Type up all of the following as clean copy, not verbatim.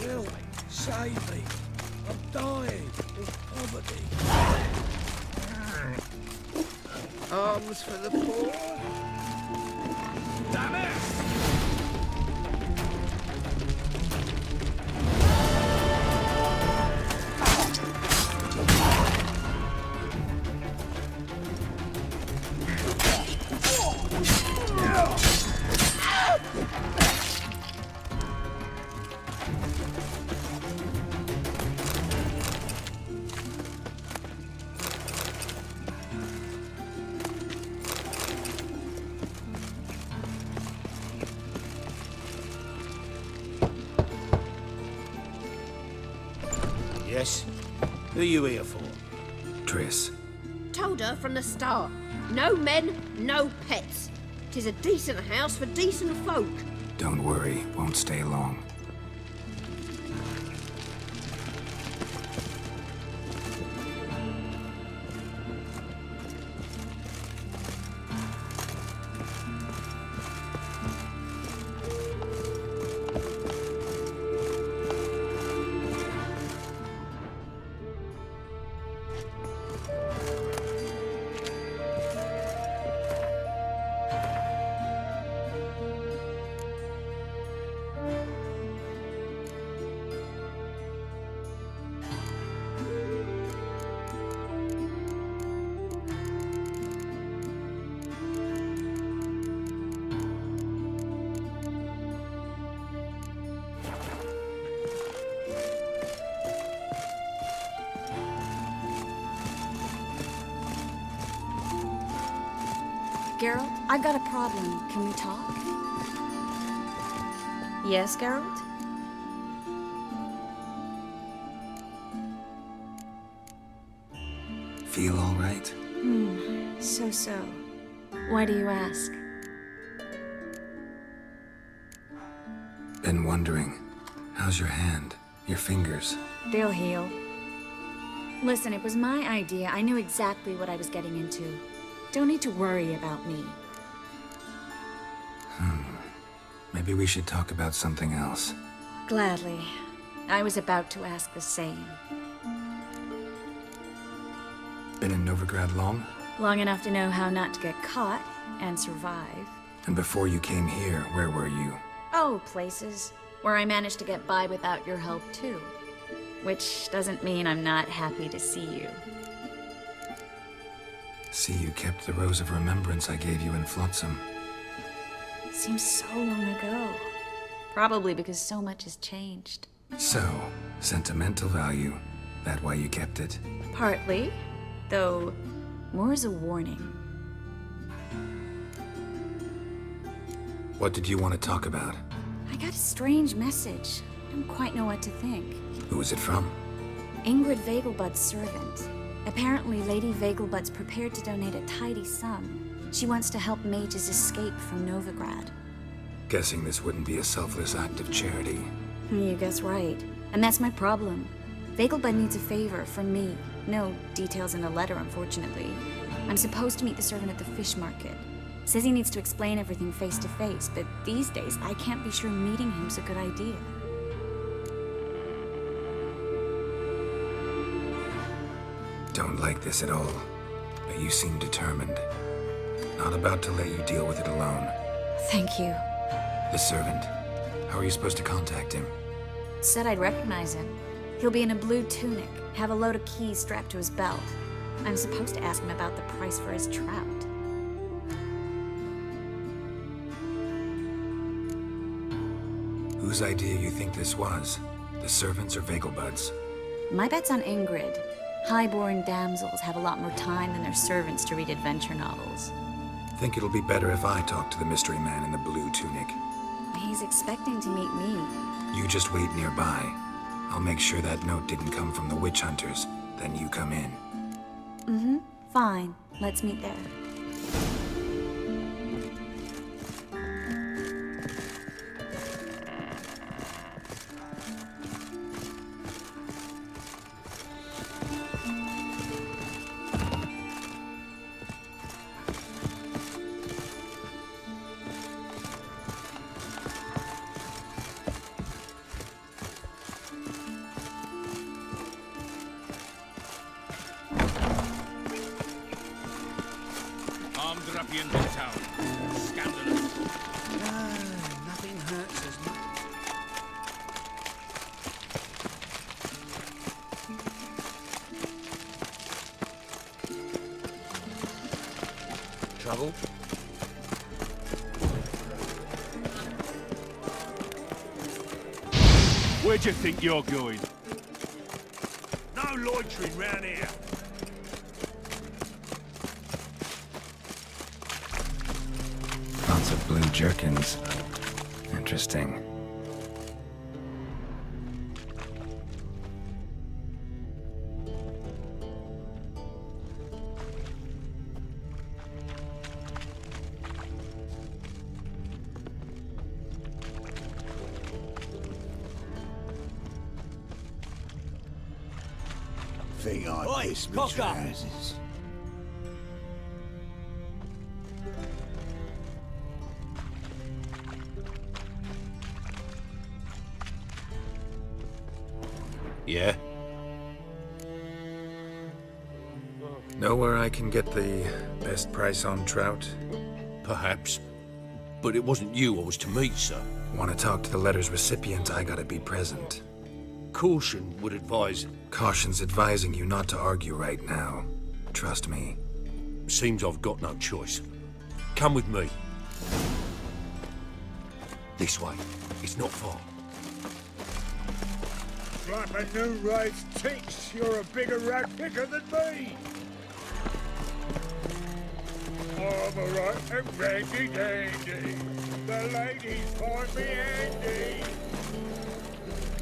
Help! Save me! I'm dying of poverty! Arms for the poor! Damn it! Yes? Who are you here for? Triss. Told her from the start. No men, no pets. 'Tis a decent house for decent folk. Don't worry, won't stay long. Geralt, I've got a problem. Can we talk? Yes, Geralt? Feel all right? So. Why do you ask? Been wondering. How's your hand? Your fingers? They'll heal. Listen, it was my idea. I knew exactly what I was getting into. Don't need to worry about me. Maybe we should talk about something else. Gladly. I was about to ask the same. Been in Novigrad long? Long enough to know how not to get caught and survive. And before you came here, where were you? Oh, places where I managed to get by without your help, too. Which doesn't mean I'm not happy to see you. See, you kept the rose of remembrance I gave you in Flotsam. Seems so long ago. Probably because so much has changed. So, sentimental value. That why you kept it? Partly, though more as a warning. What did you want to talk about? I got a strange message. I don't quite know what to think. Who was it from? Ingrid Vegelbud's servant. Apparently, Lady Vegelbud's prepared to donate a tidy sum. She wants to help mages escape from Novigrad. Guessing this wouldn't be a selfless act of charity. You guess right. And that's my problem. Vegelbud needs a favor from me. No details in the letter, unfortunately. I'm supposed to meet the servant at the fish market. Says he needs to explain everything face to face, but these days I can't be sure meeting him's a good idea. Don't like this at all, but you seem determined. Not about to let you deal with it alone. Thank you. The servant. How are you supposed to contact him? Said I'd recognize him. He'll be in a blue tunic, have a load of keys strapped to his belt. I'm supposed to ask him about the price for his trout. Whose idea you think this was? The servants or Vegelbud's? My bet's on Ingrid. Highborn damsels have a lot more time than their servants to read adventure novels. Think it'll be better if I talk to the mystery man in the blue tunic. He's expecting to meet me. You just wait nearby. I'll make sure that note didn't come from the witch hunters. Then you come in. Fine. Let's meet there. recipients in town. Scandalous. Nothing hurts as much. Trouble? Where do you think you're going? No loitering round here. Lots of blue jerkins. Interesting. Think I Oi, miss my cock up. trousers. Yeah? Know where I can get the best price on trout? Perhaps. But it wasn't you I was to meet, sir. Want to talk to the letter's recipient, I gotta be present. Caution would advise. Caution's advising you not to argue right now. Trust me. Seems I've got no choice. Come with me. This way. It's not far. Like a new race teach, you're a bigger rat picker than me. I'm a right and randy dandy. The ladies find me handy.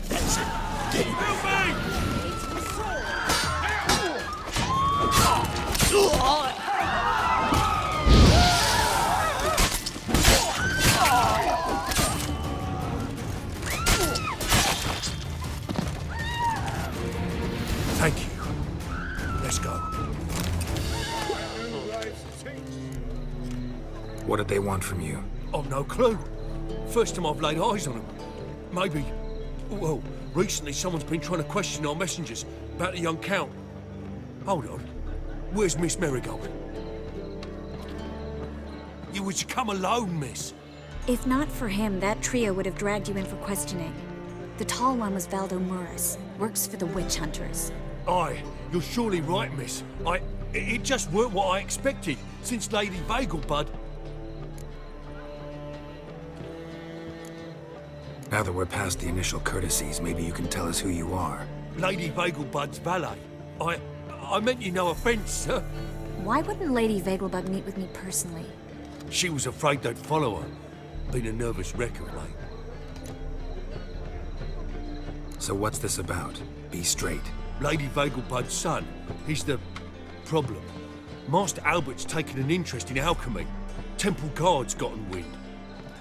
That's it. Get him. Help me! Thank you. Let's go. What did they want from you? I've no clue. First time I've laid eyes on them. Maybe... Well, recently someone's been trying to question our messengers about the young Count. Hold on. Where's Miss Marigold? You was to come alone, miss. If not for him, that trio would have dragged you in for questioning. The tall one was Valdo Muris, works for the witch hunters. Aye, you're surely right, miss. It just weren't what I expected, since Lady Vagelbud... Now that we're past the initial courtesies, maybe you can tell us who you are. Lady Vagelbud's valet. I meant you no offence, sir. Why wouldn't Lady Vagelbud meet with me personally? She was afraid they'd follow her. Been a nervous wreck of late. So what's this about? Be straight. Lady Vagelbud's son, he's the problem. Master Albert's taken an interest in alchemy. Temple guards gotten wind.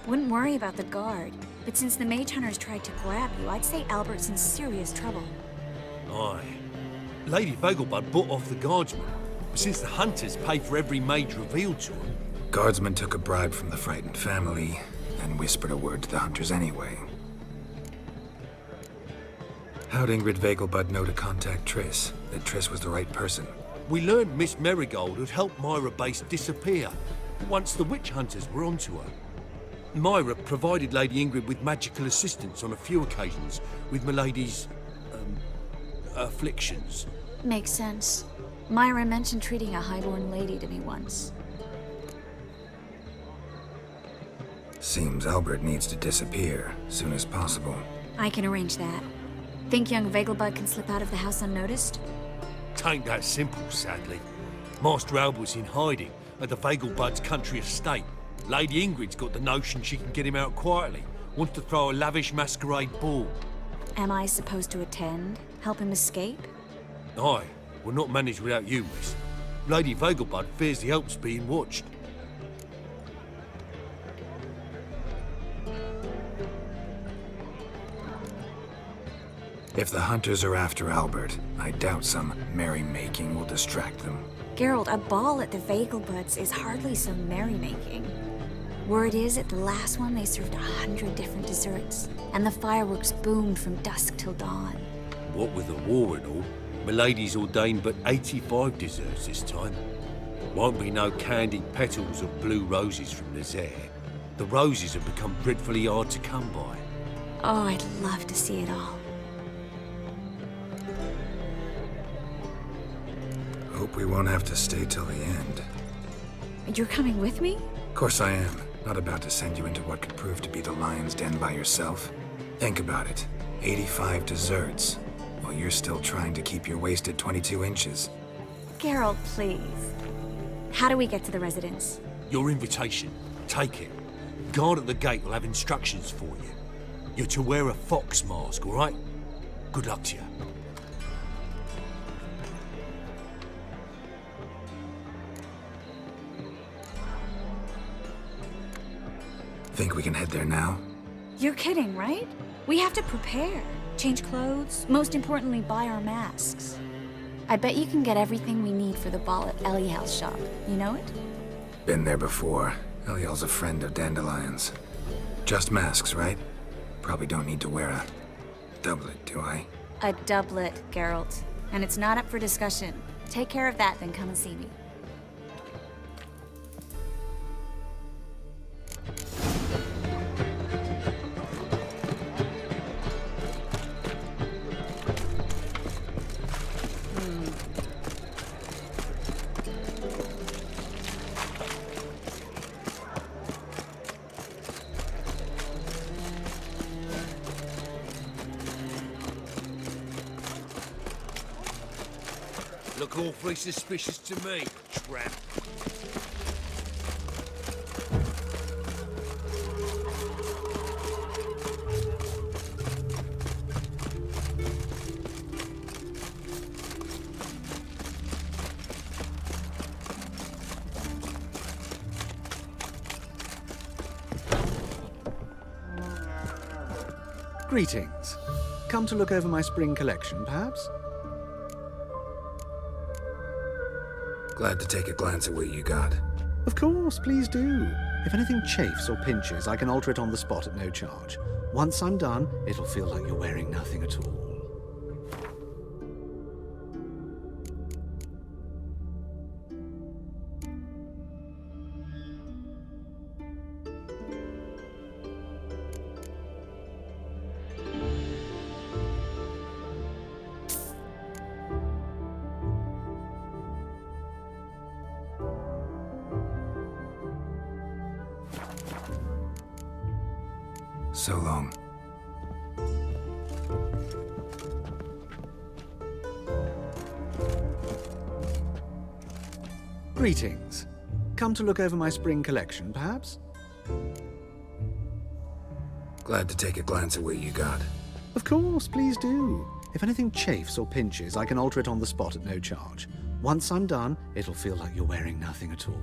Wouldn't worry about the guard, but since the mage hunters tried to grab you, I'd say Albert's in serious trouble. Aye. Lady Vagelbud bought off the guardsmen, but since the hunters paid for every mage revealed to them... Guardsman took a bribe from the frightened family, and whispered a word to the hunters anyway. How'd Ingrid Vagelbud know to contact Triss? That Triss was the right person? We learned Miss Marigold had helped Myra Base disappear once the witch hunters were onto her. Myra provided Lady Ingrid with magical assistance on a few occasions with Milady's... afflictions. Makes sense. Myra mentioned treating a highborn lady to me once. Seems Albert needs to disappear soon as possible. I can arrange that. Think young Vagelbud can slip out of the house unnoticed? Tain't that simple, sadly. Master Albert's in hiding at the Vagelbud's country estate. Lady Ingrid's got the notion she can get him out quietly. Wants to throw a lavish masquerade ball. Am I supposed to attend? Help him escape? Aye, we'll not manage without you, miss. Lady Vagelbud fears the help's being watched. If the hunters are after Albert, I doubt some merrymaking will distract them. Geralt, a ball at the Vagelbuds is hardly some merrymaking. Word is, at the last one they served 100 different desserts, and the fireworks boomed from dusk till dawn. What with the war and all, Milady's ordained but 85 desserts this time. Won't be no candied petals of blue roses from the Zaire. The roses have become dreadfully hard to come by. Oh, I'd love to see it all. Hope we won't have to stay till the end. You're coming with me? Of course I am. Not about to send you into what could prove to be the lion's den by yourself. Think about it. 85 desserts, while you're still trying to keep your waist at 22 inches. Geralt, please. How do we get to the residence? Your invitation. Take it. Guard at the gate will have instructions for you. You're to wear a fox mask, all right? Good luck to you. Think we can head there now? You're kidding, right? We have to prepare. Change clothes, most importantly, buy our masks. I bet you can get everything we need for the ball at Eliel's shop. You know it? Been there before. Eliel's a friend of Dandelion's. Just masks, right? Probably don't need to wear a doublet, do I? A doublet, Geralt. And it's not up for discussion. Take care of that, then come and see me. Look awfully suspicious to me, tramp. Greetings. Come to look over my spring collection, perhaps? Glad to take a glance at what you got. Of course, please do. If anything chafes or pinches, I can alter it on the spot at no charge. Once I'm done, it'll feel like you're wearing nothing at all. So long. Greetings. Come to look over my spring collection, perhaps? Glad to take a glance at what you got. Of course, please do. If anything chafes or pinches, I can alter it on the spot at no charge. Once I'm done, it'll feel like you're wearing nothing at all.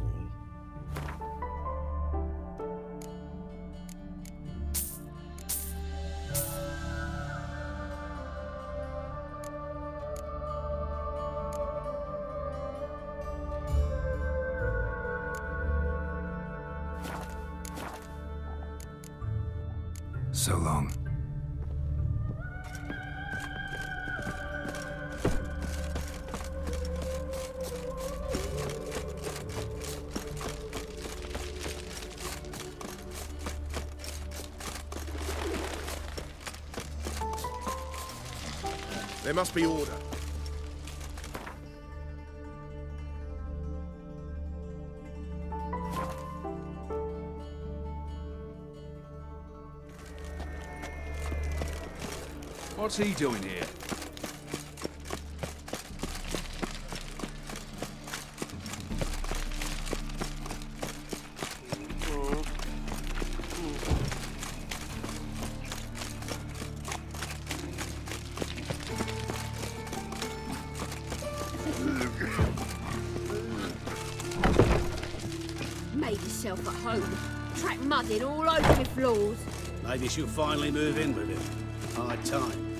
So long. There must be order. What's he doing here? Made yourself at home. Track mudding all over the floors. Maybe she'll finally move in with him. High time.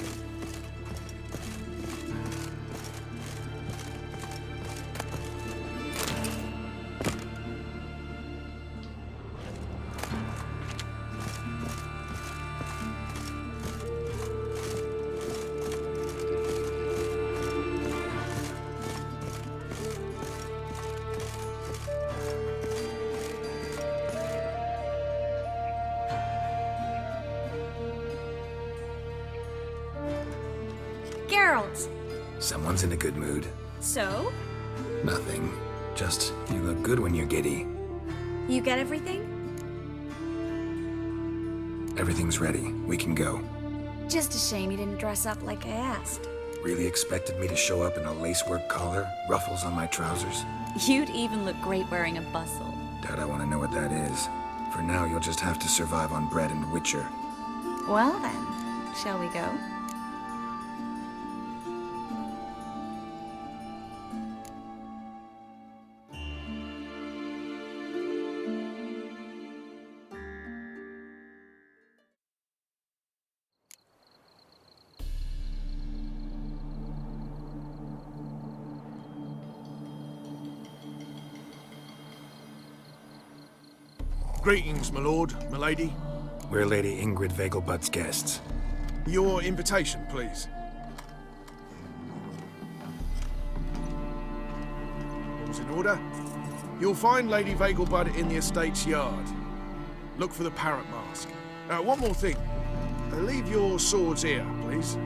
Geralt! Someone's in a good mood. So? Nothing. Just, you look good when you're giddy. You get everything? Everything's ready. We can go. Just a shame you didn't dress up like I asked. Really expected me to show up in a lacework collar, ruffles on my trousers? You'd even look great wearing a bustle. Doubt I want to know what that is. For now, you'll just have to survive on bread and Witcher. Well then, shall we go? Greetings, my lord, my lady. We're Lady Ingrid Vegelbud's guests. Your invitation, please. All's in order. You'll find Lady Vegelbud in the estate's yard. Look for the parrot mask. One more thing. Leave your swords here, please.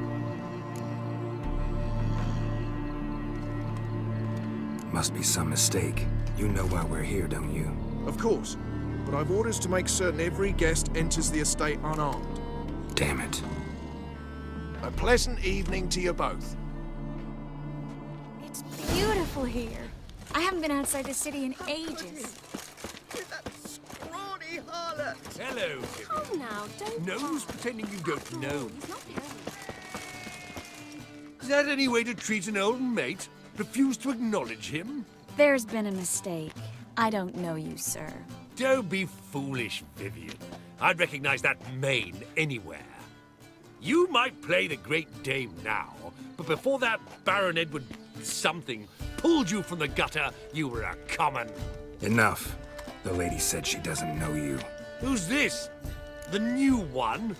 Must be some mistake. You know why we're here, don't you? Of course. But I've orders to make certain every guest enters the estate unarmed. Damn it. A pleasant evening to you both. It's beautiful here. I haven't been outside the city in ages. That scrawny harlot! Hello. Come now, don't. No use pretending you don't know. He's not there. Is that any way to treat an old mate? Refuse to acknowledge him? There's been a mistake. I don't know you, sir. Don't be foolish, Vivian. I'd recognize that mane anywhere. You might play the Great Dame now, but before that Baron Edward something pulled you from the gutter, you were a common. Enough. The lady said she doesn't know you. Who's this? The new one?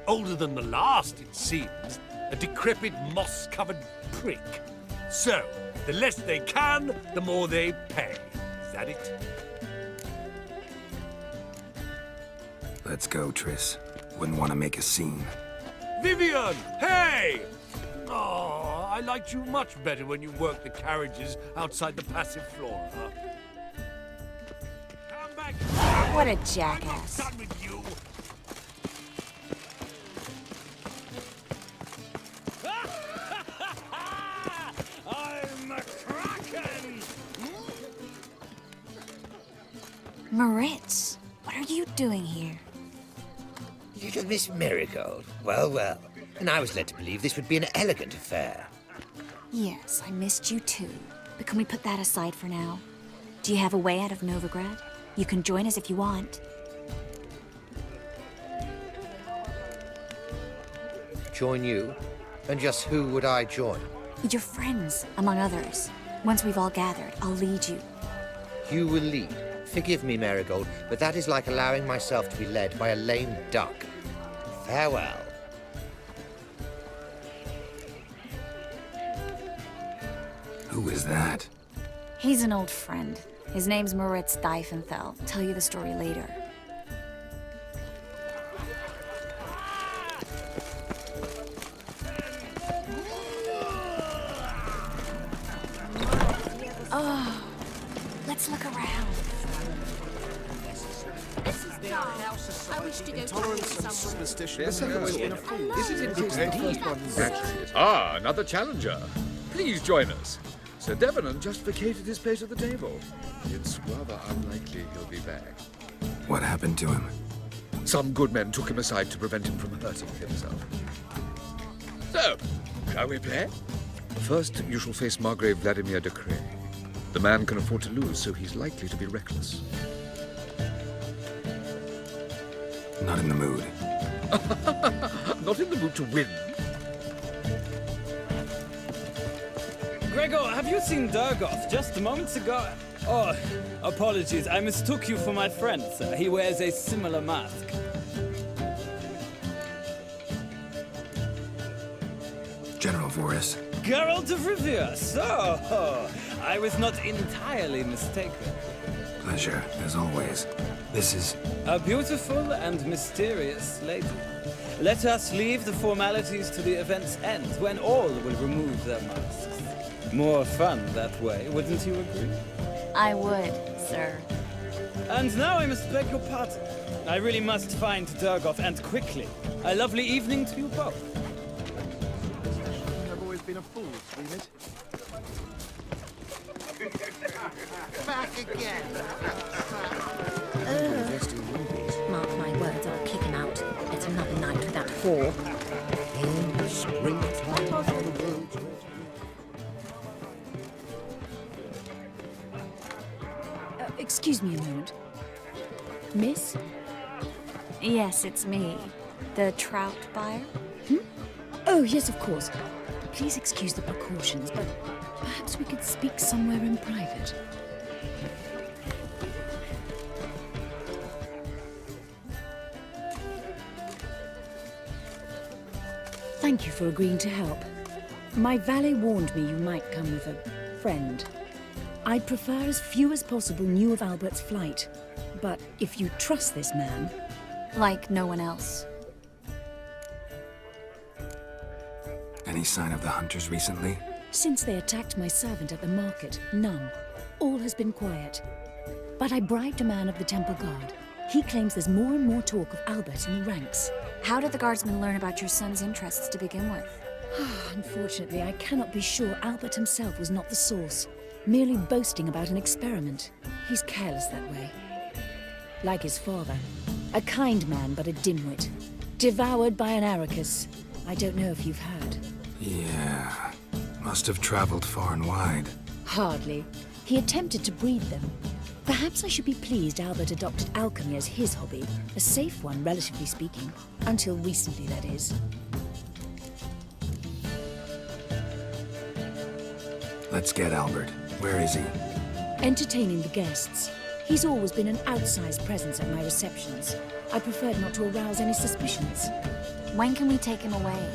Older than the last, it seems. A decrepit, moss-covered prick. So, the less they can, the more they pay. Is that it? Let's go, Triss. Wouldn't want to make a scene. Vivian! Hey! Oh, I liked you much better when you worked the carriages outside the passive flora. Come back! What a I'm not jackass. done with you! I'm a kraken! Moritz, what are you doing here? Little Miss Marigold. Well, well. And I was led to believe this would be an elegant affair. Yes, I missed you too. But can we put that aside for now? Do you have a way out of Novigrad? You can join us if you want. Join you? And just who would I join? Your friends, among others. Once we've all gathered, I'll lead you. You will lead. Forgive me, Marigold, but that is like allowing myself to be led by a lame duck. Farewell. Who is that? He's an old friend. His name's Moritz Diefenthal. Tell you the story later. Oh, let's look around. I wish to go somewhere. Ah, another challenger. Please join us. Sir Devenant just vacated his place at the table. It's rather unlikely he'll be back. What happened to him? Some good men took him aside to prevent him from hurting himself. So, shall we play? First, you shall face Margrave Vladimir de Cray. The man can afford to lose, so he's likely to be reckless. Not in the mood. Not in the mood to win. Gregor, have you seen Durgoth just moments ago? Oh, apologies. I mistook you for my friend, sir. He wears a similar mask. General Voris. Geralt of Rivia, so I was not entirely mistaken. Pleasure, as always. This is... A beautiful and mysterious lady. Let us leave the formalities to the event's end, when all will remove their masks. More fun that way, wouldn't you agree? I would, sir. And now I must beg your pardon. I really must find Durgoff, and quickly. A lovely evening to you both. I've always been a fool, Sweet. Back again. Mark my words, I'll kick him out. It's another night with that whore. Excuse me a moment. Miss? Yes, it's me. The trout buyer? Oh, yes, of course. Please excuse the precautions, but perhaps we could speak somewhere in private. Thank you for agreeing to help. My valet warned me you might come with a friend. I'd prefer as few as possible knew of Albert's flight. But if you trust this man... Like no one else. Any sign of the hunters recently? Since they attacked my servant at the market, none. All has been quiet. But I bribed a man of the Temple Guard. He claims there's more and more talk of Albert in the ranks. How did the guardsmen learn about your son's interests to begin with? Unfortunately, I cannot be sure Albert himself was not the source, merely boasting about an experiment. He's careless that way. Like his father. A kind man, but a dimwit. Devoured by an Arrakis. I don't know if you've heard. Yeah. Must have traveled far and wide. Hardly. He attempted to breed them. Perhaps I should be pleased Albert adopted alchemy as his hobby. A safe one, relatively speaking. Until recently, that is. Let's get Albert. Where is he? Entertaining the guests. He's always been an outsized presence at my receptions. I preferred not to arouse any suspicions. When can we take him away?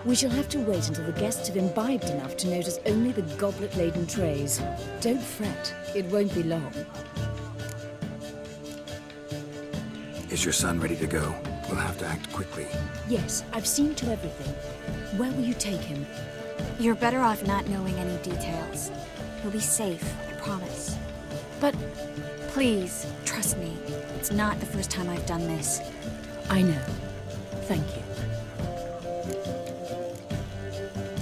We shall have to wait until the guests have imbibed enough to notice only the goblet-laden trays. Don't fret, it won't be long. Is your son ready to go? We'll have to act quickly. Yes, I've seen to everything. Where will you take him? You're better off not knowing any details. He'll be safe, I promise. But... Please, trust me. It's not the first time I've done this. I know. Thank you.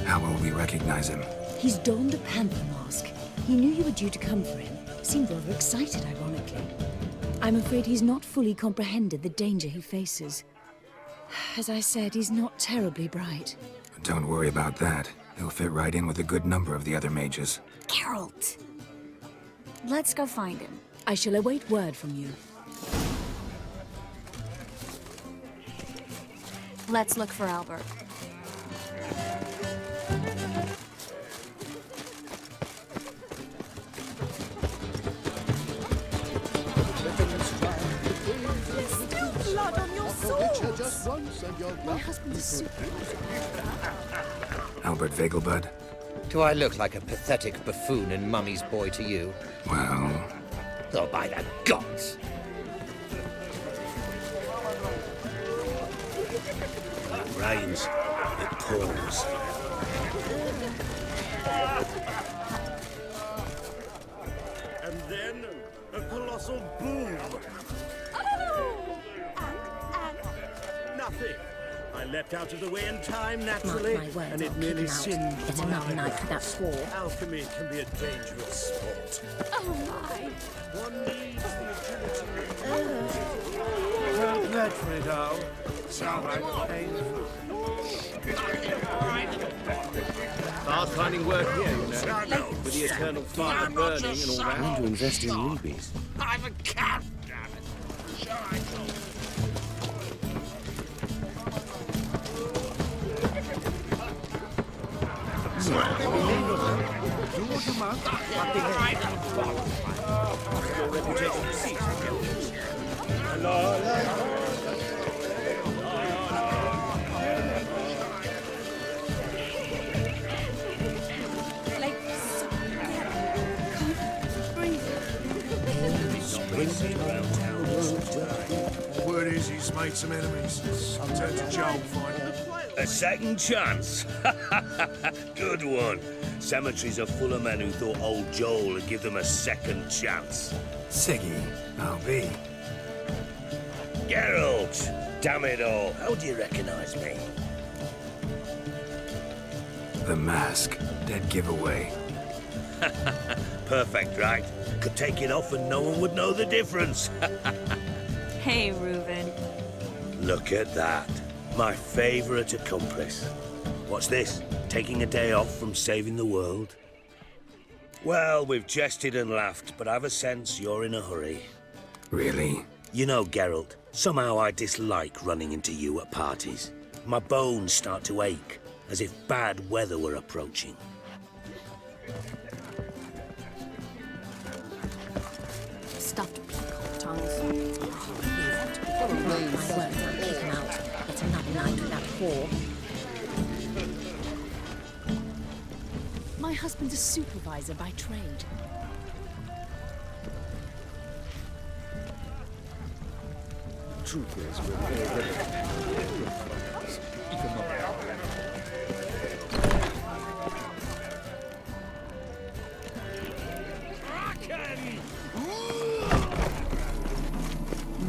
How will we recognize him? He's donned a panther mask. He knew you were due to come for him. Seemed rather excited, ironically. I'm afraid he's not fully comprehended the danger he faces. As I said, he's not terribly bright. Don't worry about that. He'll fit right in with a good number of the other mages. Geralt! Let's go find him. I shall await word from you. Let's look for Albert. Blood on your swords! My husband's a super... Albert Vegelbud? Do I look like a pathetic buffoon and Mummy's boy to you? Well... Oh, by the gods! It rains. It pours. And then a colossal boom. Oh! And... Nothing. I leapt out of the way in time naturally, Mark my words, and it I'll merely kick him out. singed It's my another night eyebrows. for that whore. Alchemy can be a dangerous sport. Oh my! One needs the agility. Well played, Fredo. Somewhat painful. Hard finding work here, you know, with the eternal fire burning and all that. I want to invest in rubies. I'm a cat, damn it! Sure I told you. Your reputation precedes Word is he's made made some enemies. Turn to Joel, finally. A second chance? Good one. Cemeteries are full of men who thought old Joel would give them a second chance. Siggy, I'll be. Geralt! Damn it all, how do you recognize me? The mask. Dead giveaway. Perfect, right? Could take it off and no one would know the difference. Hey, Reuben. Look at that. My favorite accomplice. What's this? Taking a day off from saving the world? Well, we've jested and laughed, but I've a sense you're in a hurry. Really? You know, Geralt, somehow I dislike running into you at parties. My bones start to ache, as if bad weather were approaching. Stuffed peacock tongues. My words, I'll kick him out. It's another night with that whore. My husband's a supervisor by trade. Truth is, we're already... Even not...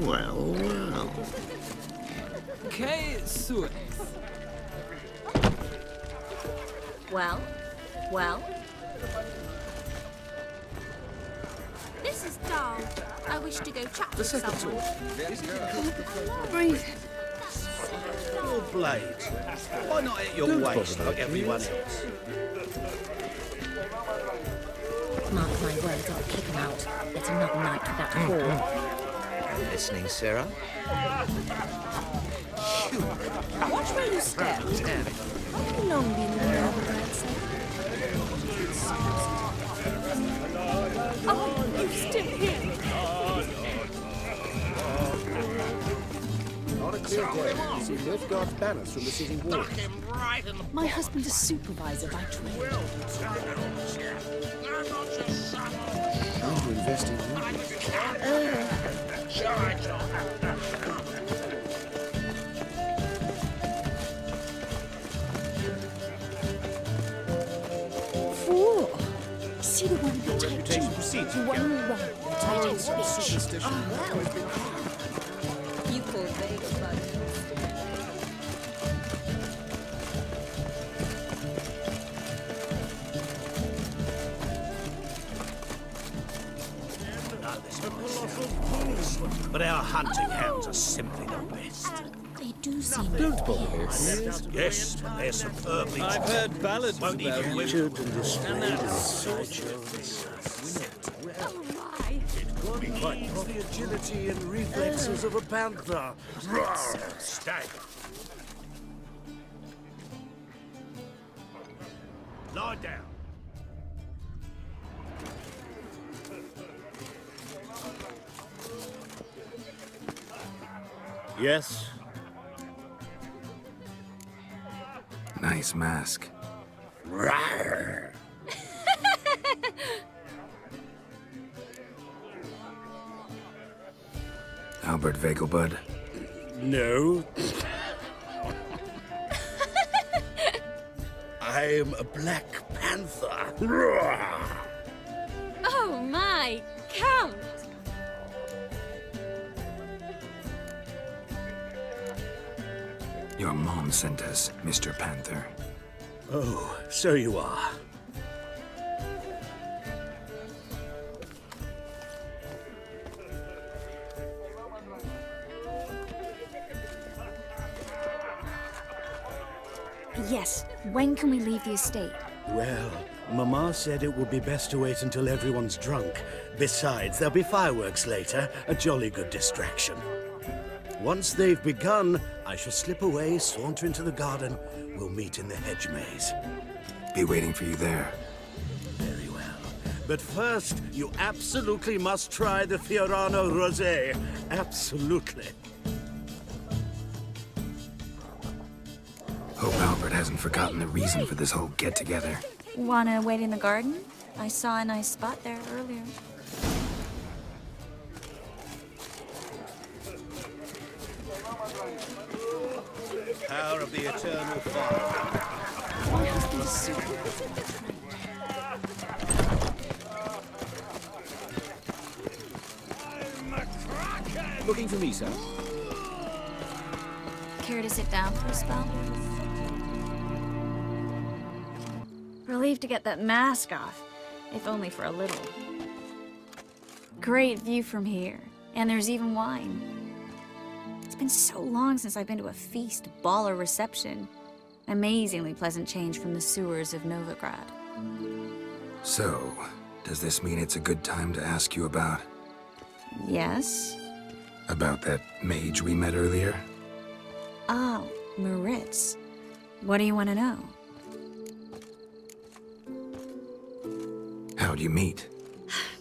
Well. Que suez. Well? This is Dahl. I wish to go chat with someone. Breathe. Your blades. Why not at your waist like everyone else? Mark my words, I'll kick him out. It's another night with that whore. Listening, Sarah? Watch where you step. How long been in the Novigrad, Oh, you're still here. On a clear day, you see Nilfgaard's banners from the city walls. My husband's a supervisor by trade. Time to invest in you. Four. See the one with the tattoo? The one who ran the title speech. You poor Vegas bud. But our hunting hounds are simply the best. They do seem Don't bother Yes, but they're superbly... I've heard ballads Won't about even you. whistle. Quite the agility and reflexes of a panther. Stay. Lie down. Yes? Nice mask. Rawr. Albert Vegelbud. No. I'm a Black Panther. Oh my, Count! Your mom sent us, Mr. Panther. Oh, so you are. Yes, when can we leave the estate? Well, Mama said it would be best to wait until everyone's drunk. Besides, there'll be fireworks later, a jolly good distraction. Once they've begun, I shall slip away, saunter into the garden. We'll meet in the hedge maze. Be waiting for you there. Very well. But first, you absolutely must try the Fiorano Rosé. Absolutely. Hope Albert hasn't forgotten the reason for this whole get-together. Wanna wait in the garden? I saw a nice spot there earlier. power of the eternal fire. Looking for me, sir? Care to sit down for a spell? Relieved to get that mask off, if only for a little. Great view from here, and there's even wine. It's been so long since I've been to a feast, ball, or reception. Amazingly pleasant change from the sewers of Novigrad. So, does this mean it's a good time to ask you about... Yes? about that mage we met earlier? Oh, Maritz. What do you want to know? How'd you meet?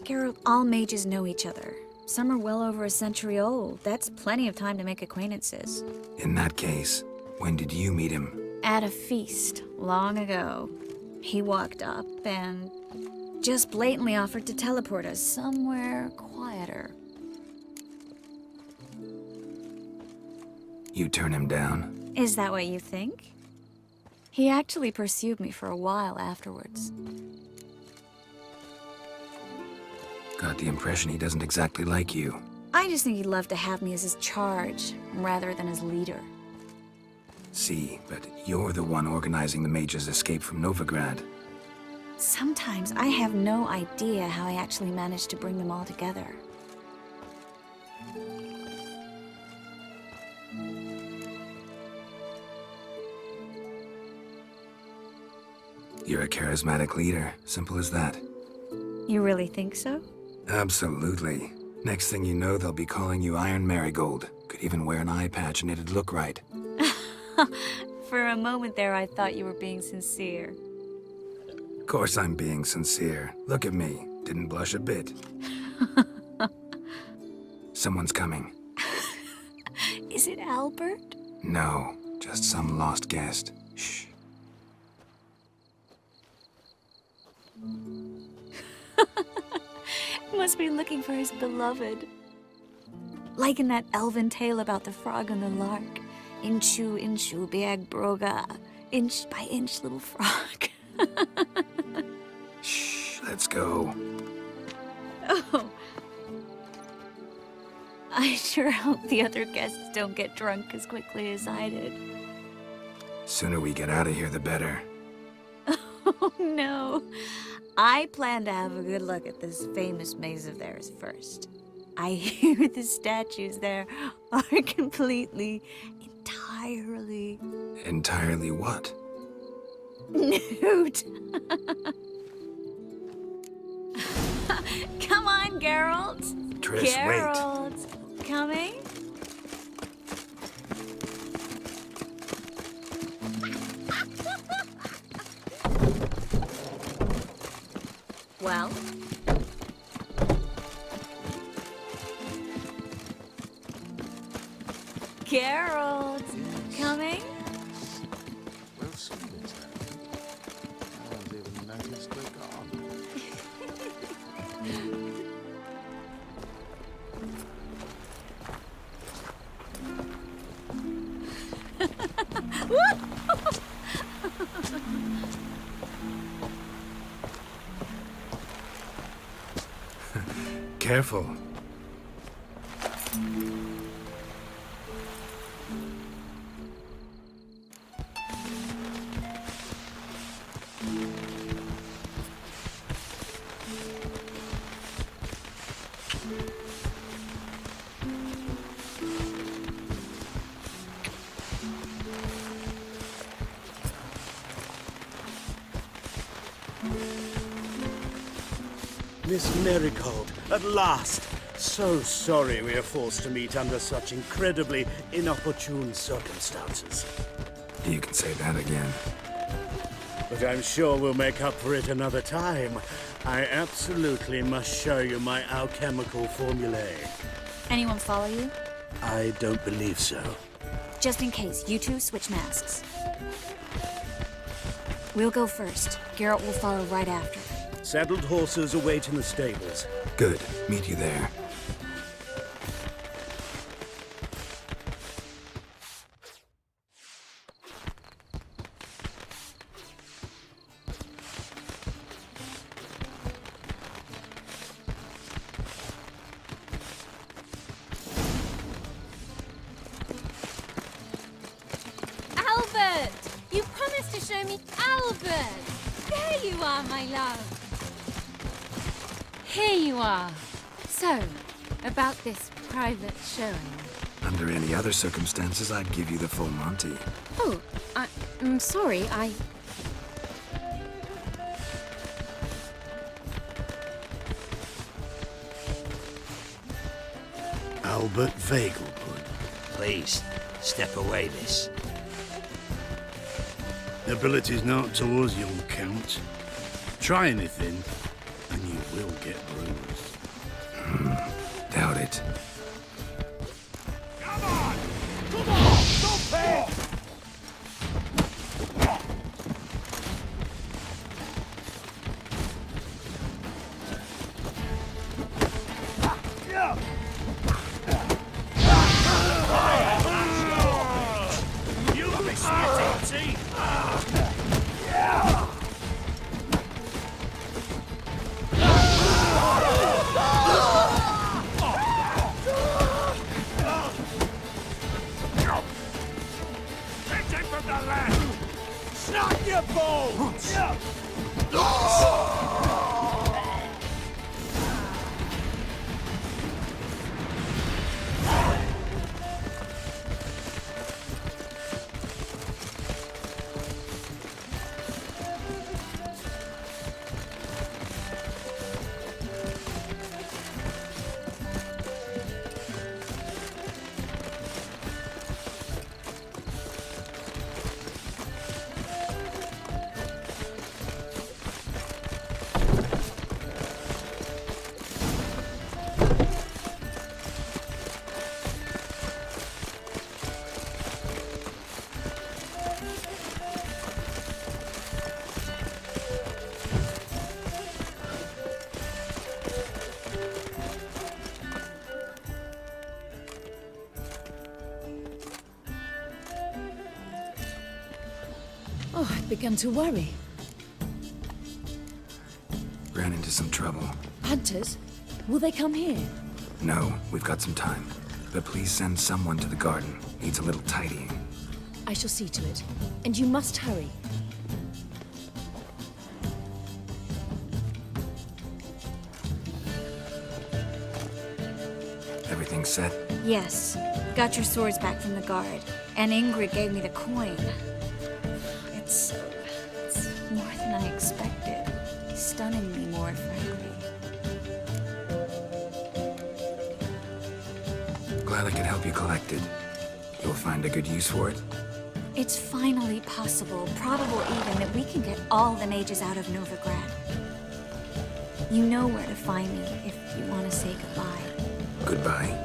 Geralt, all mages know each other. Some are well over a century old. That's plenty of time to make acquaintances. In that case, when did you meet him? At a feast, long ago. He walked up and just blatantly offered to teleport us somewhere quieter. You turn him down? Is that what you think? He actually pursued me for a while afterwards. Got the impression he doesn't exactly like you. I just think he'd love to have me as his charge, rather than his leader. See, but you're the one organizing the mage's escape from Novigrad. Sometimes I have no idea how I actually managed to bring them all together. You're a charismatic leader, simple as that. You really think so? Absolutely. Next thing you know, they'll be calling you Iron Marigold. Could even wear an eye patch and it'd look right. For a moment there, I thought you were being sincere. Of course I'm being sincere. Look at me. Didn't blush a bit. Someone's coming. Is it Albert? No, just some lost guest. Shh. Must be looking for his beloved. Like in that elven tale about the frog and the lark. Inchu, inchu, biag broga. Inch by inch, little frog. Shh, let's go. Oh. I sure hope the other guests don't get drunk as quickly as I did. Sooner we get out of here, the better. Oh, no. I plan to have a good look at this famous maze of theirs first. I hear the statues there are entirely... Entirely what? Nude. Come on, Geralt. Triss, Geralt. Coming? Well? Geralt, coming? We'll see this time. I haven't even noticed we're gone. Careful. Miss Marigold, at last! So sorry we are forced to meet under such incredibly inopportune circumstances. You can say that again. But I'm sure we'll make up for it another time. I absolutely must show you my alchemical formulae. Anyone follow you? I don't believe so. Just in case, you two switch masks. We'll go first. Geralt will follow right after. Saddled horses await in the stables. Good. Meet you there. show me Albert? There you are, my love. Here you are. So, about this private showing. Under any other circumstances, I'd give you the full Monty. Oh, I'm sorry, Albert Vegelbud. Please, step away, miss. Ability's not towards young Count. Try anything, and you will get bruised. Doubt it. Oh, I'd begun to worry. Ran into some trouble. Hunters? Will they come here? No, we've got some time. But please send someone to the garden. Needs a little tidying. I shall see to it. And you must hurry. Everything set? Yes. Got your swords back from the guard. And Ingrid gave me the coin. It's more than I expected. Stunningly more, frankly. Glad I could help you collect it. You'll find a good use for it? It's finally possible, probable even, that we can get all the mages out of Novigrad. You know where to find me if you want to say goodbye. Goodbye.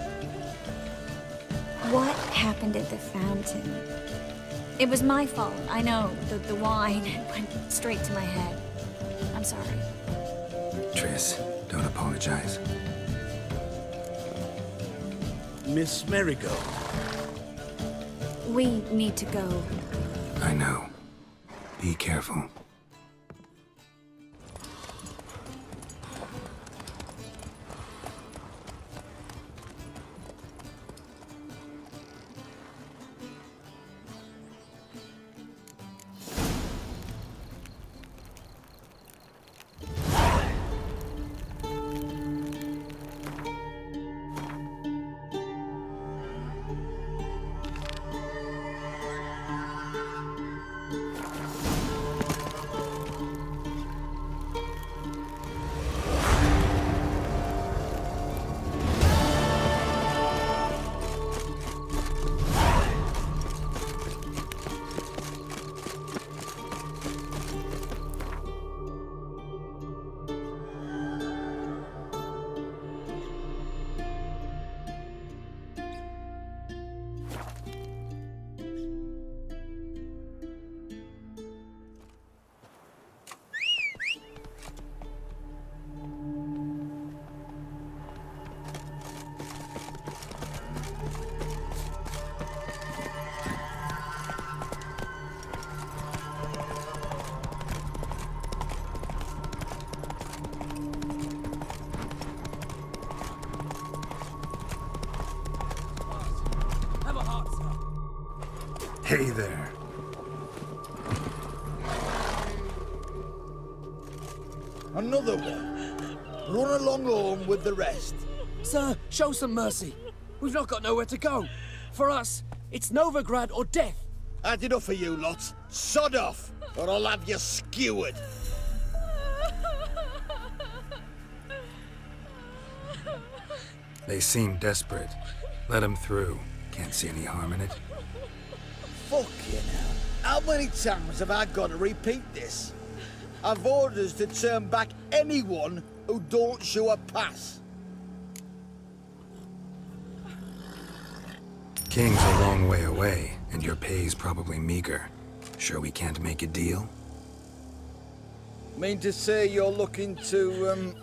What happened at the fountain? It was my fault, I know. The wine went straight to my head. I'm sorry. Triss, don't apologize. Miss Marigold. We need to go. I know. Be careful. Hey there. Another one. Run along home with the rest. Sir, show some mercy. We've not got nowhere to go. For us, it's Novigrad or death. Had enough of you lots. Sod off, or I'll have you skewered. They seem desperate. Let them through. Can't see any harm in it. Fuck you now. How many times have I got to repeat this? I've orders to turn back anyone who don't show a pass. King's a long way away, and your pay's probably meager. Sure we can't make a deal? Mean to say you're looking to,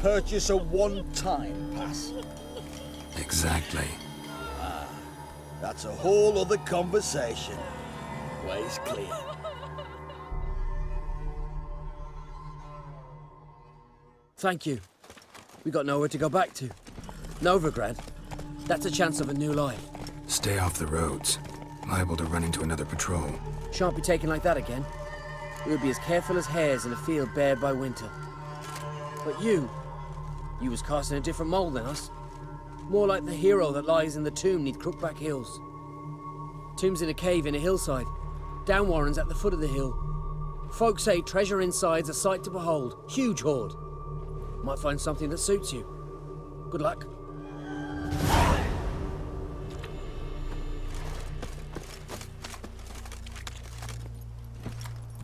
purchase a one-time pass? Exactly. That's a whole other conversation. Way's clear. Thank you. We got nowhere to go back to. Novigrad. That's a chance of a new life. Stay off the roads. Liable to run into another patrol. Shan't be taken like that again. We'll be as careful as hares in a field bared by winter. But you was cast in a different mould than us. More like the hero that lies in the tomb neath Crookback Hills. Tomb's in a cave in a hillside. Down Warren's at the foot of the hill. Folk say treasure inside's a sight to behold. Huge hoard. Might find something that suits you. Good luck.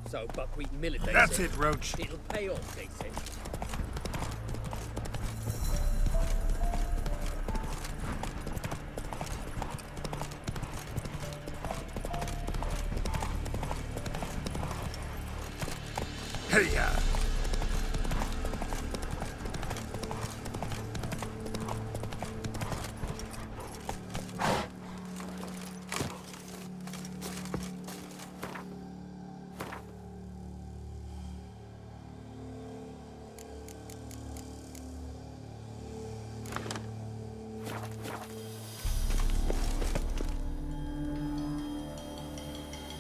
So, buckwheat millet, they That's say. it, Roach. It'll pay off, they say. Hey-ya!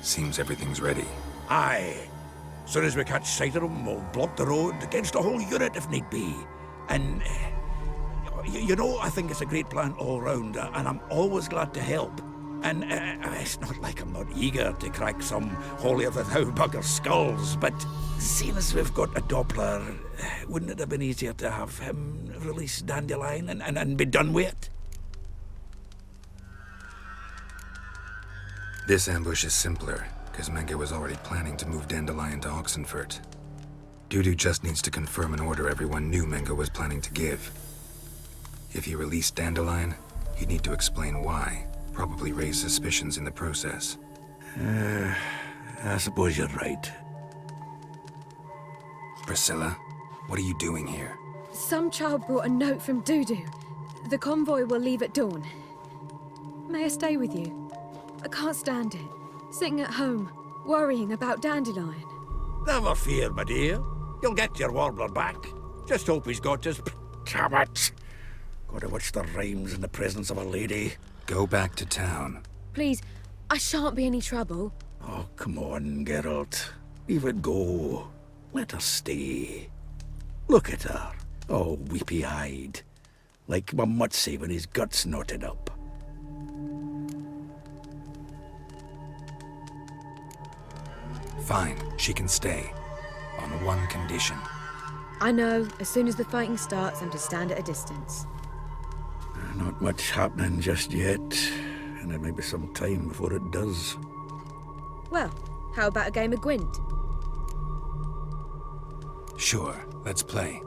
Seems everything's ready. Aye. Soon as we catch sight of them, we'll block the road against a whole unit if need be. And, you know, I think it's a great plan all round, and I'm always glad to help. And it's not like I'm not eager to crack some holier-than-thou bugger skulls, but seeing as we've got a Doppler, wouldn't it have been easier to have him release Dandelion and be done with it? This ambush is simpler, because Menge was already planning to move Dandelion to Oxenfurt. Dudu just needs to confirm an order everyone knew Menge was planning to give. If he released Dandelion, he'd need to explain why, probably raise suspicions in the process. I suppose you're right. Priscilla, what are you doing here? Some child brought a note from Dudu. The convoy will leave at dawn. May I stay with you? I can't stand it. Sitting at home, worrying about Dandelion. Never fear, my dear. You'll get your warbler back. Just hope he's got his... Damn it! Gotta watch the rhymes in the presence of a lady. Go back to town. Please, I shan't be any trouble. Oh, come on, Geralt. Leave it go. Let her stay. Look at her, all weepy-eyed. Like my Mutsy when his gut's knotted up. Fine, she can stay. On one condition. I know, as soon as the fighting starts, I'm to stand at a distance. Not much happening just yet, and it may be some time before it does. Well, how about a game of Gwent? Sure, let's play.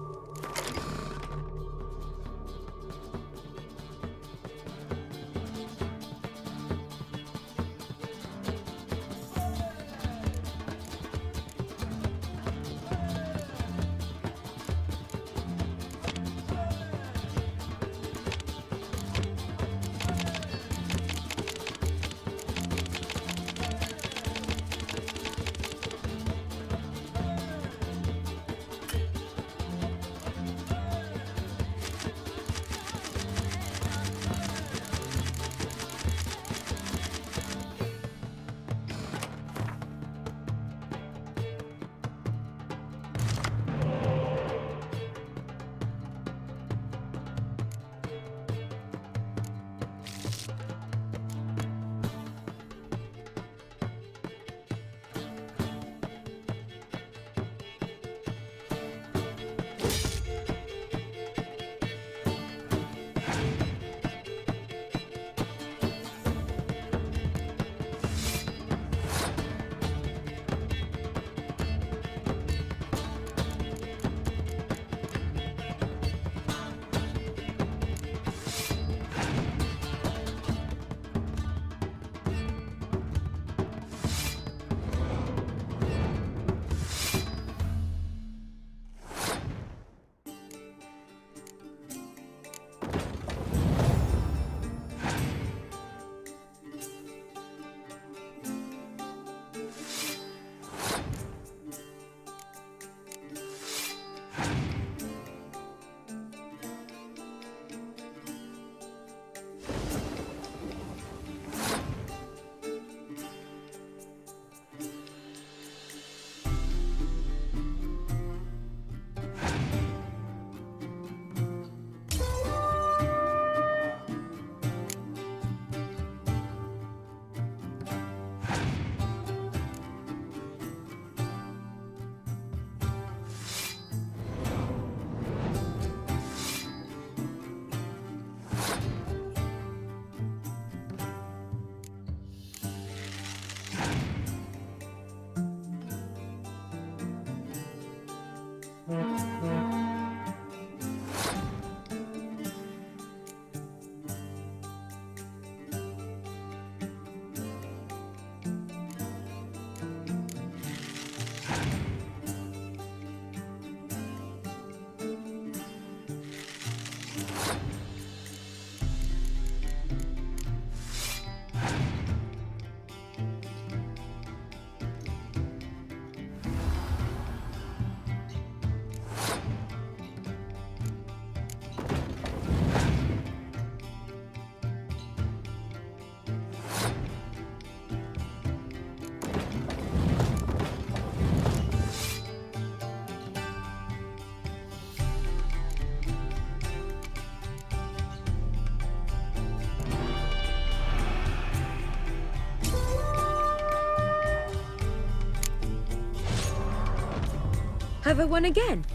Have I won again?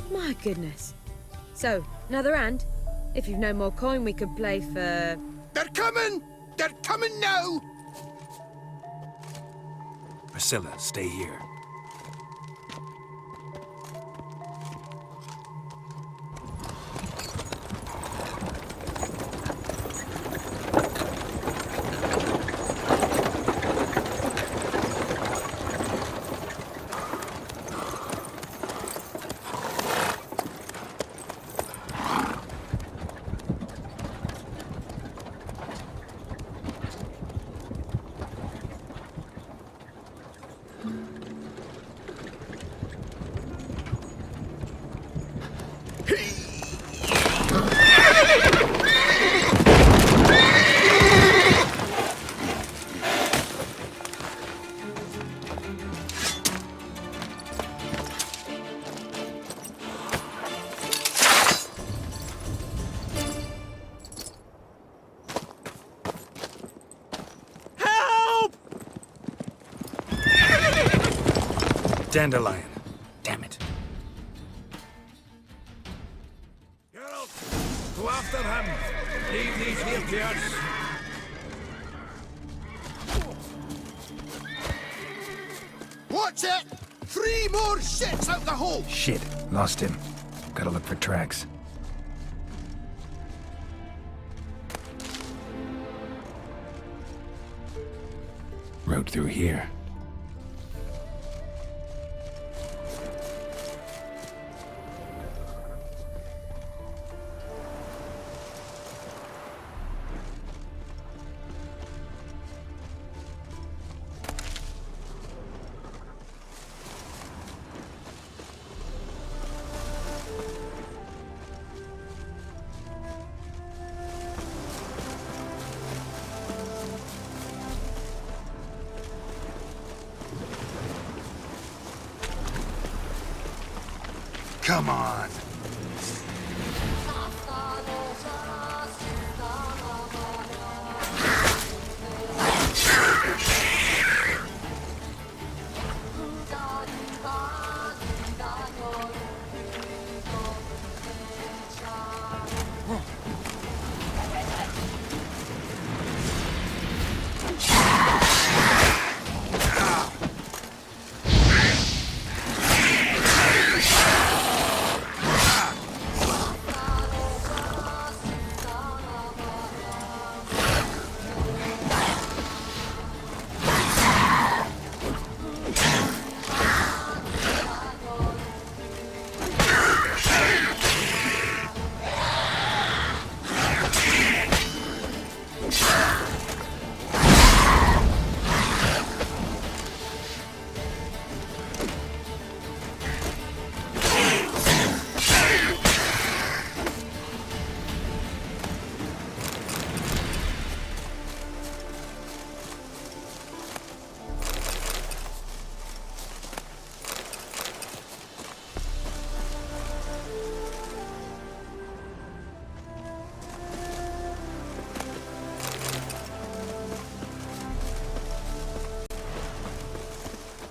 My goodness. So, another hand? If you've no more coin, we could play for... They're coming! They're coming now! Priscilla, stay here. Dandelion. Damn it. Geralt, go after him. Leave these here to us. Watch it! 3 more shits out the hole! Shit. Lost him. Gotta look for tracks. Road through here. Come on.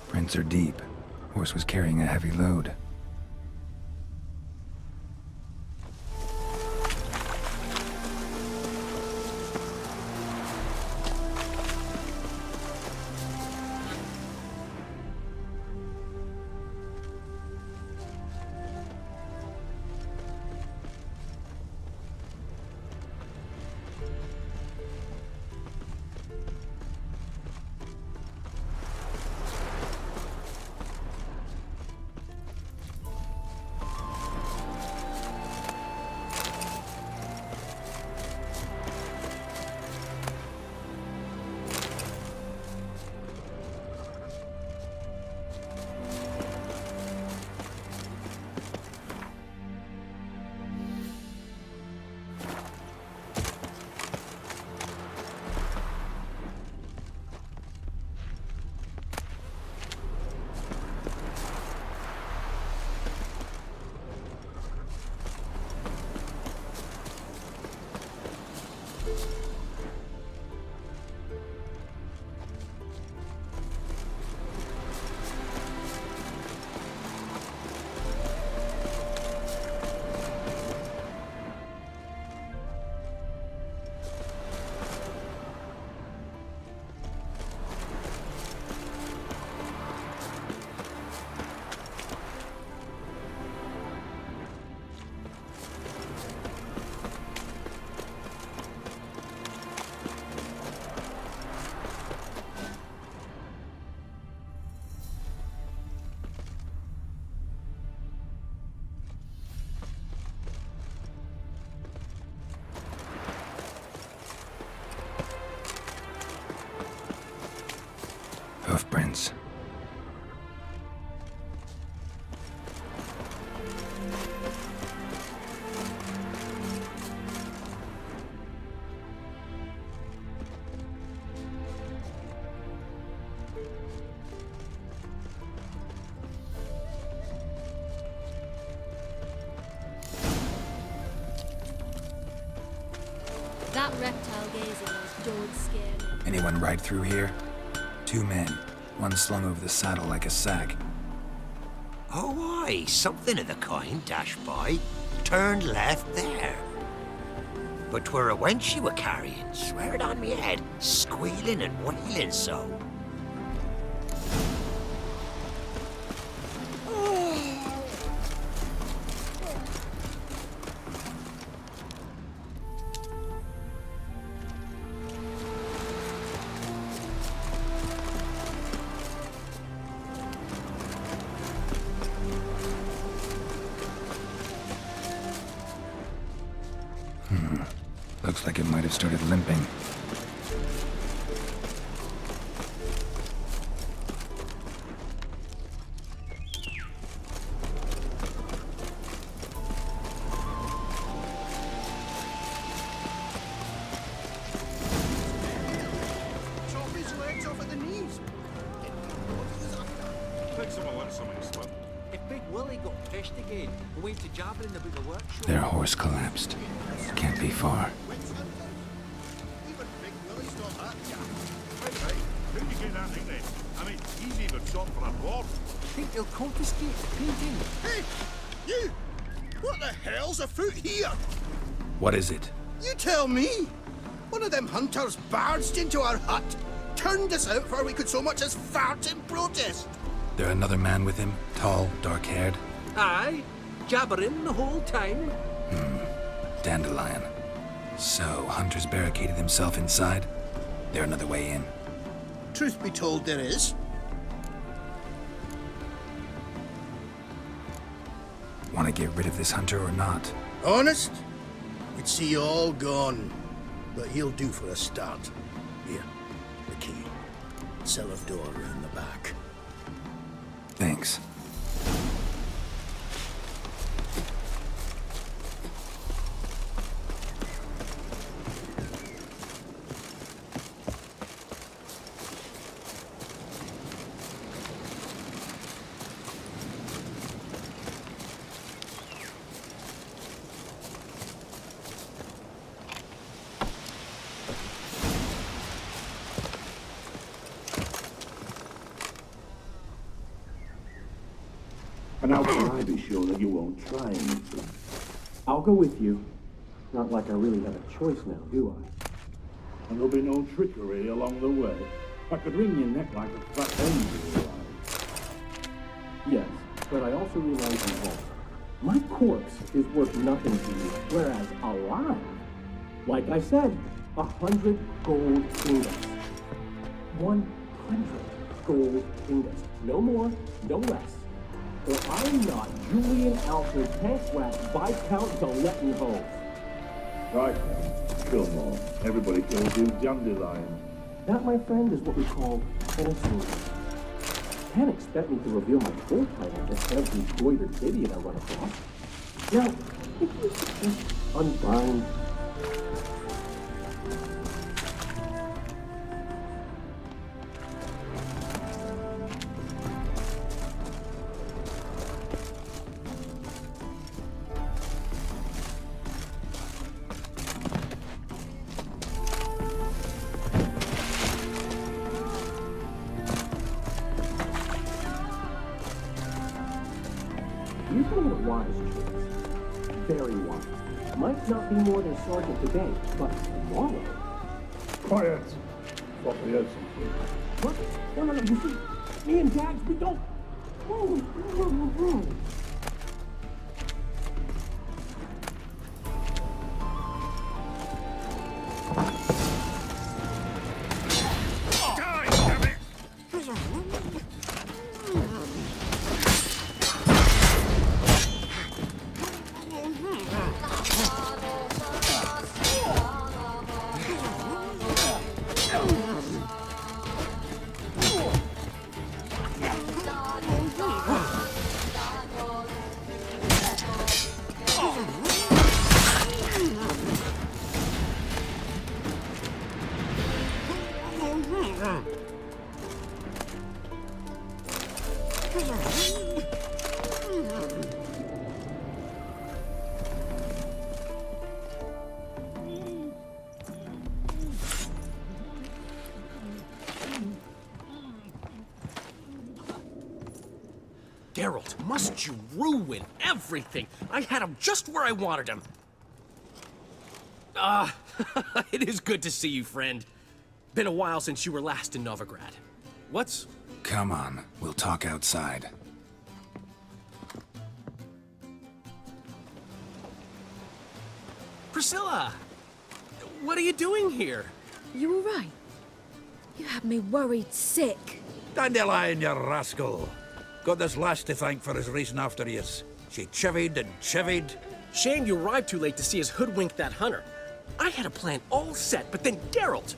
Prints are deep. Horse was carrying a heavy load. footprints. That reptile gazing those jaws scare me. Anyone ride through here? 2 men, one slung over the saddle like a sack. Oh, aye, something of the kind dashed by. Turned left there. But 'twere a wench you were carrying, swear it on me head, squealing and wailing so. Looks like it might have started limping. Chop his legs off at the knees. Think someone let somebody slip. If Big Willie got pissed again and went to jabbering about the workshop... Their horse collapsed. Can't be far. Right. How do you get that thing then? I mean, he's even shot for a board. Think they'll confiscate the painting? Hey, you! What the hell's afoot here? What is it? You tell me! One of them hunters barged into our hut, turned us out before we could so much as fart in protest. There another man with him? Tall, dark-haired? Aye, jabbering the whole time. Dandelion. So, Hunter's barricaded himself inside? There another way in? Truth be told, there is. Want to get rid of this Hunter or not? Honest? We'd see you all gone. But he'll do for a start. Here, the key. Cellar door round the back. Thanks. And how can I be sure that you won't try anything? I'll go with you. Not like I really have a choice now, do I? And there'll be no trickery along the way. I could wring your neck like a fat hen if you like. Yes, but I also realize you won't. My corpse is worth nothing to you, whereas alive, like I said, 100 gold ingots. 100 gold ingots. No more, no less. Or I'm not Julian Alfred Tankwat Viscount Galettenhove. Right, kill more. Everybody kills you, dandelion. That, my friend, is what we call an assumption. Can't expect me to reveal my full title to every goitered idiot I run across. Now, if you could just unbind... You've made a wise choice. Very wise. Might not be more than sergeant today, but tomorrow... Quiet! Thought we had something. What? No, you see, me and Jags, we don't... Geralt, must you ruin everything? I had him just where I wanted him. It is good to see you, friend. Been a while since you were last in Novigrad. What's... Come on, we'll talk outside. Priscilla! What are you doing here? You all right? You had me worried sick. Dandelion, you rascal. Got this lass to thank for his racing after yous. She chivied and chivied. Shame you arrived too late to see us hoodwink that hunter. I had a plan all set, but then Geralt...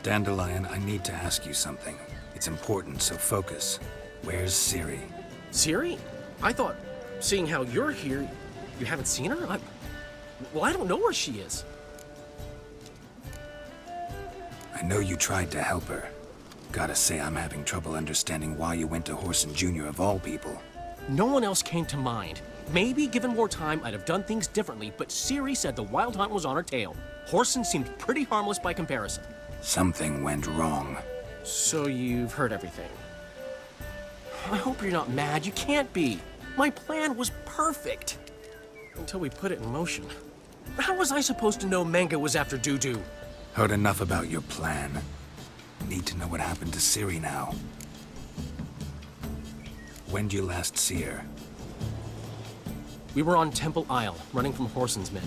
Dandelion, I need to ask you something. It's important, so focus. Where's Ciri? Ciri? I thought, seeing how you're here, you haven't seen her? Well, I don't know where she is. I know you tried to help her. Gotta say, I'm having trouble understanding why you went to Whoreson Jr. of all people. No one else came to mind. Maybe, given more time, I'd have done things differently, but Ciri said the Wild Hunt was on her tail. Whoreson seemed pretty harmless by comparison. Something went wrong. So you've heard everything. I hope you're not mad. You can't be. My plan was perfect. Until we put it in motion. How was I supposed to know Menge was after Dudu? Heard enough about your plan. Need to know what happened to Ciri now. When'd you last see her? We were on Temple Isle, running from Whoreson's men.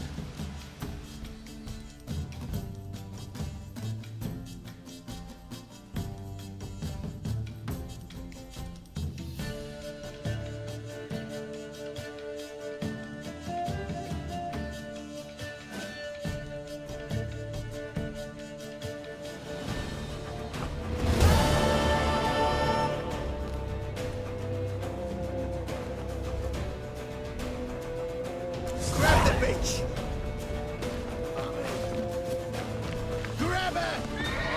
Grab the bitch! Grab her!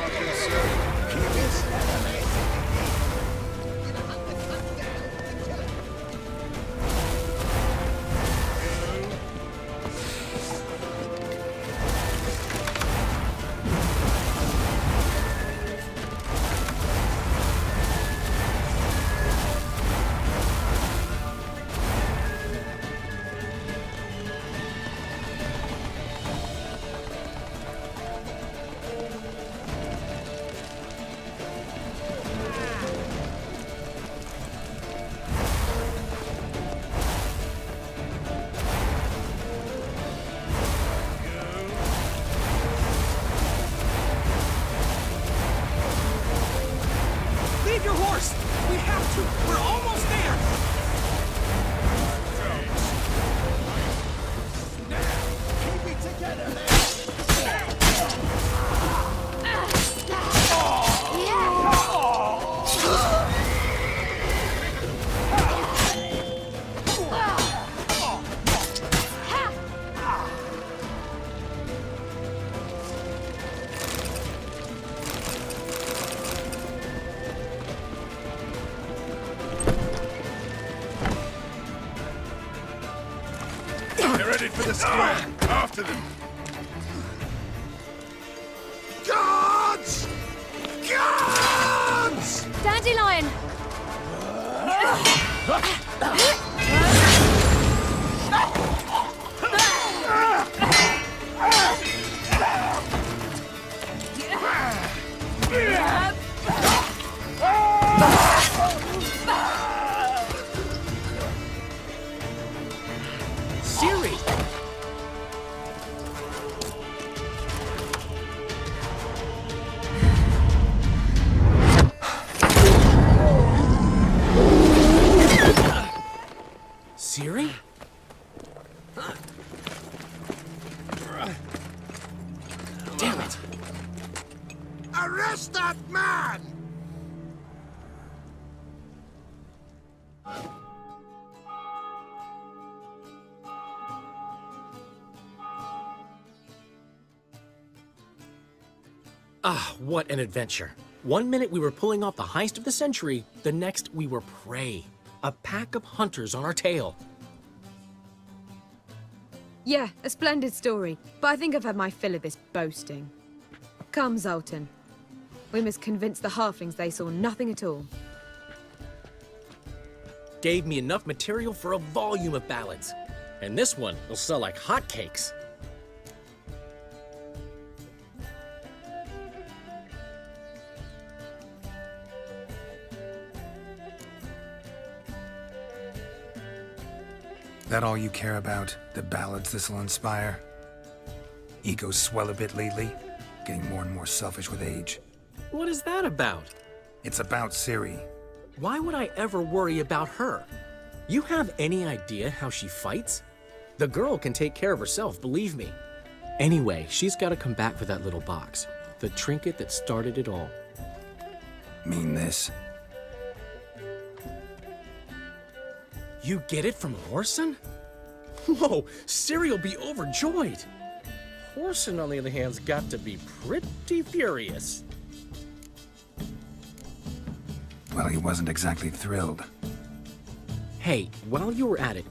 Keep it steady. Leave your horse! We have to! We're almost there! Keep it together, They're ready for the square. After them. Guards! Guards! Dandelion! Ciri! Ciri? Damn it! Arrest that man! Ah, what an adventure. One minute we were pulling off the heist of the century, the next we were prey. A pack of hunters on our tail. Yeah, a splendid story, but I think I've had my fill of this boasting. Come, Zoltan. We must convince the halflings they saw nothing at all. Gave me enough material for a volume of ballads. And this one will sell like hotcakes. That all you care about? The ballads this'll inspire? Egos swell a bit lately, getting more and more selfish with age. What is that about? It's about Ciri. Why would I ever worry about her? You have any idea how she fights? The girl can take care of herself, believe me. Anyway, she's got to come back for that little box. The trinket that started it all. Mean this? You get it from Whoreson? Whoa, Ciri'll be overjoyed. Whoreson, on the other hand, has got to be pretty furious. Well, he wasn't exactly thrilled. Hey, while you were at it,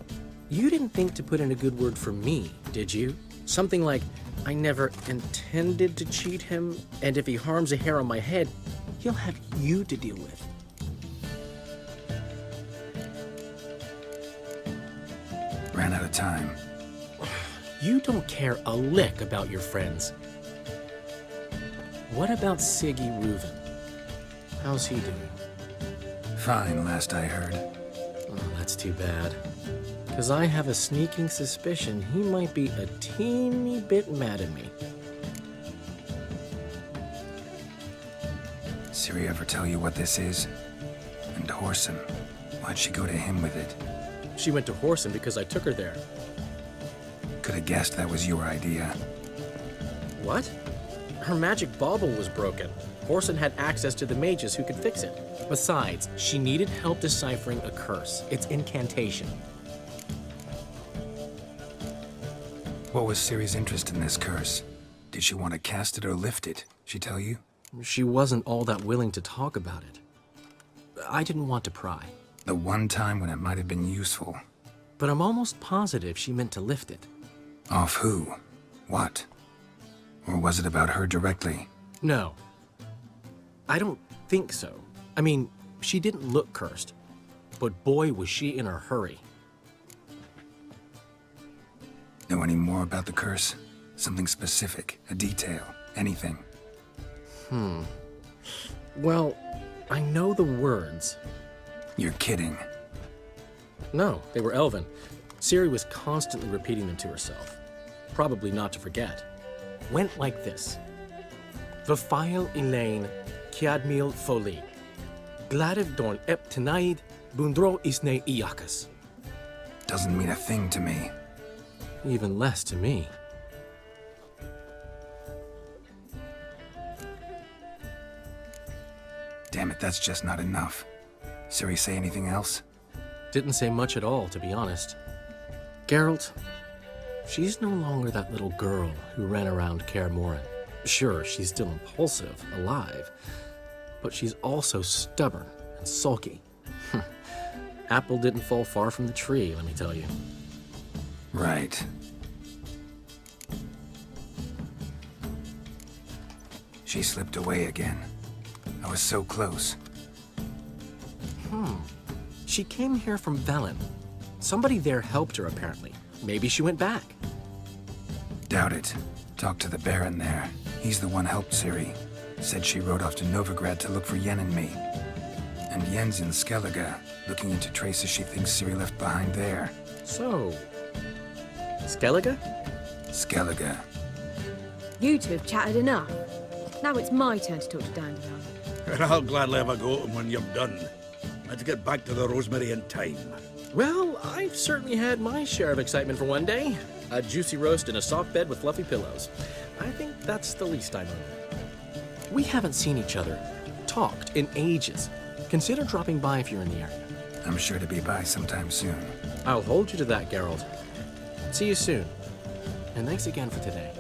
you didn't think to put in a good word for me, did you? Something like, I never intended to cheat him, and if he harms a hair on my head, he'll have you to deal with. Ran out of time. You don't care a lick about your friends. What about Siggy Reuven? How's he doing? Fine, last I heard. Oh, that's too bad. Because I have a sneaking suspicion he might be a teeny bit mad at me. Ciri ever tell you what this is? And Whoreson, why'd she go to him with it? She went to Whoreson because I took her there. Could have guessed that was your idea. What? Her magic bauble was broken. Whoreson had access to the mages who could fix it. Besides, she needed help deciphering a curse. It's incantation. What was Ciri's interest in this curse? Did she want to cast it or lift it? She tell you? She wasn't all that willing to talk about it. I didn't want to pry. The one time when it might have been useful. But I'm almost positive she meant to lift it. Off who? What? Or was it about her directly? No. I don't think so. I mean, she didn't look cursed. But boy, was she in a hurry. Know any more about the curse? Something specific, a detail, anything? Well, I know the words. You're kidding. No, they were Elven. Ciri was constantly repeating them to herself. Probably not to forget. Went like this. Vafile Elaine, Kiadmil Foli. Gladiv Dorn Ep Tenaid, Bundro Isne Iakas. Doesn't mean a thing to me. Even less to me. Damn it, that's just not enough. Ciri say anything else? Didn't say much at all, to be honest. Geralt, she's no longer that little girl who ran around Kaer Morhen. Sure, she's still impulsive, alive, but she's also stubborn and sulky. Apple didn't fall far from the tree, let me tell you. Right. She slipped away again. I was so close. She came here from Velen. Somebody there helped her, apparently. Maybe she went back. Doubt it. Talked to the Baron there. He's the one helped Ciri. Said she rode off to Novigrad to look for Yen and me. And Yen's in Skellige, looking into traces she thinks Ciri left behind there. So, Skellige? Skellige. You two have chatted enough. Now it's my turn to talk to Dandelion. And I'll gladly have a go at him when you've done. Let's get back to the Rosemary in time. Well, I've certainly had my share of excitement for one day. A juicy roast in a soft bed with fluffy pillows. I think that's the least I know. We haven't seen each other, talked in ages. Consider dropping by if you're in the area. I'm sure to be by sometime soon. I'll hold you to that, Geralt. See you soon. And thanks again for today.